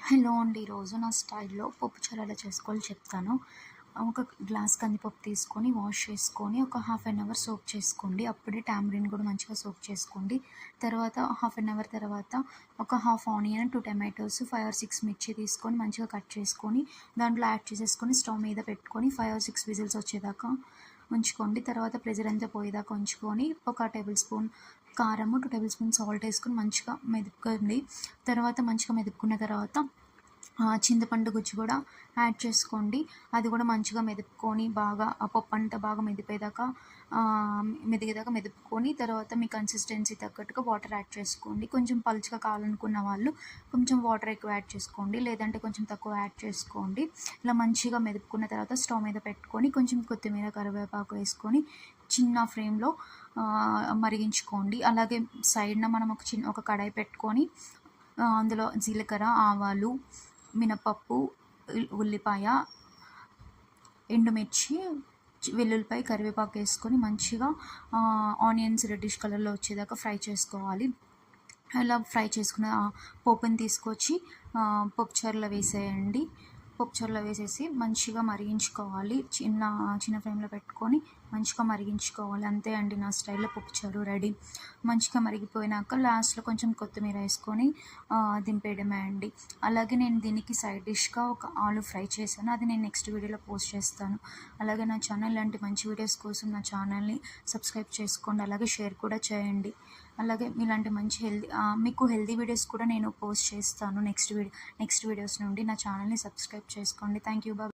Hello అండి. ఈరోజు నా స్టైల్‌లో పప్పుచారు ఎలా చేసుకోవాలో చెప్తాను. ఒక గ్లాస్ కందిపప్పు తీసుకొని వాష్ చేసుకొని ఒక హాఫ్ అన్ అవర్ సోక్ చేసుకోండి. అప్పుడే టామరిన్ కూడా మంచిగా సోక్ చేసుకోండి. తర్వాత హాఫ్ అన్ అవర్ తర్వాత ఒక హాఫ్ ఆనియన్, 2 టమాటోస్, 5 ఆర్ 6 మిర్చి తీసుకొని మంచిగా కట్ చేసుకొని దాంట్లో యాడ్ చేసేసుకొని స్టవ్ మీద పెట్టుకొని 5 ఆర్ 6 విజిల్స్ వచ్చేదాకా ఉంచుకోండి. తర్వాత ప్రెషర్ అంతా పోయేదాకా ఉంచుకొని ఒక టేబుల్ స్పూన్ కారము, 2 టేబుల్ స్పూన్ సాల్ట్ వేసుకొని మంచిగా మెదుపుకోండి. తర్వాత మంచిగా మెదుపుకున్న తర్వాత చింతపండు గుజ్జు కూడా యాడ్ చేసుకోండి. అది కూడా మంచిగా మెదుపుకొని బాగా ఆ పప్పు అంతా బాగా మెదిపేదాకా మెదిగేదాకా మెదుపుకొని తర్వాత మీ కన్సిస్టెన్సీ తగ్గట్టుగా వాటర్ యాడ్ చేసుకోండి. కొంచెం పలుచగా కావాలనుకున్న వాళ్ళు కొంచెం వాటర్ ఎక్కువ యాడ్ చేసుకోండి, లేదంటే కొంచెం తక్కువ యాడ్ చేసుకోండి. ఇలా మంచిగా మెదుపుకున్న తర్వాత స్టవ్ మీద పెట్టుకొని కొంచెం కొత్తిమీర, కరివేపాకు వేసుకొని చిన్న ఫ్లేమ్లో మరిగించుకోండి. అలాగే సైడ్న మనం ఒక కడాయి పెట్టుకొని అందులో జీలకర్ర, ఆవాలు, మినపప్పు, ఉల్లిపాయ, ఎండుమిర్చి, వెల్లుల్లిపాయ, కరివేపాకు వేసుకొని మంచిగా ఆనియన్స్ రెడ్డిష్ కలర్లో వచ్చేదాకా ఫ్రై చేసుకోవాలి. అలా ఫ్రై చేసుకున్న పోపుని తీసుకొచ్చి పప్పుచారులో వేసేయండి. పప్పుచారులో వేసేసి మంచిగా మరిగించుకోవాలి. చిన్న ఫ్లేమ్లో పెట్టుకొని మంచిగా మరిగించుకోవాలి. అంతే అండి, నా స్టైల్లో పప్పుచారు రెడీ. మంచిగా మరిగిపోయినాక లాస్ట్లో కొంచెం కొత్తిమీర వేసుకొని దింపేయడమే అండి. అలాగే నేను దీనికి సైడ్ డిష్గా ఒక ఆలు ఫ్రై చేశాను. అది నేను నెక్స్ట్ వీడియోలో పోస్ట్ చేస్తాను. అలాగే నా ఛానల్ ఇలాంటి మంచి వీడియోస్ కోసం నా ఛానల్ని సబ్స్క్రైబ్ చేసుకోండి. అలాగే షేర్ కూడా చేయండి. అలాగే ఇలాంటి మంచి మీకు హెల్తీ వీడియోస్ కూడా నేను పోస్ట్ చేస్తాను నెక్స్ట్ వీడియోస్ నుండి. నా ఛానల్ని సబ్స్క్రైబ్ చేసుకోండి. Thank you. బాయ్.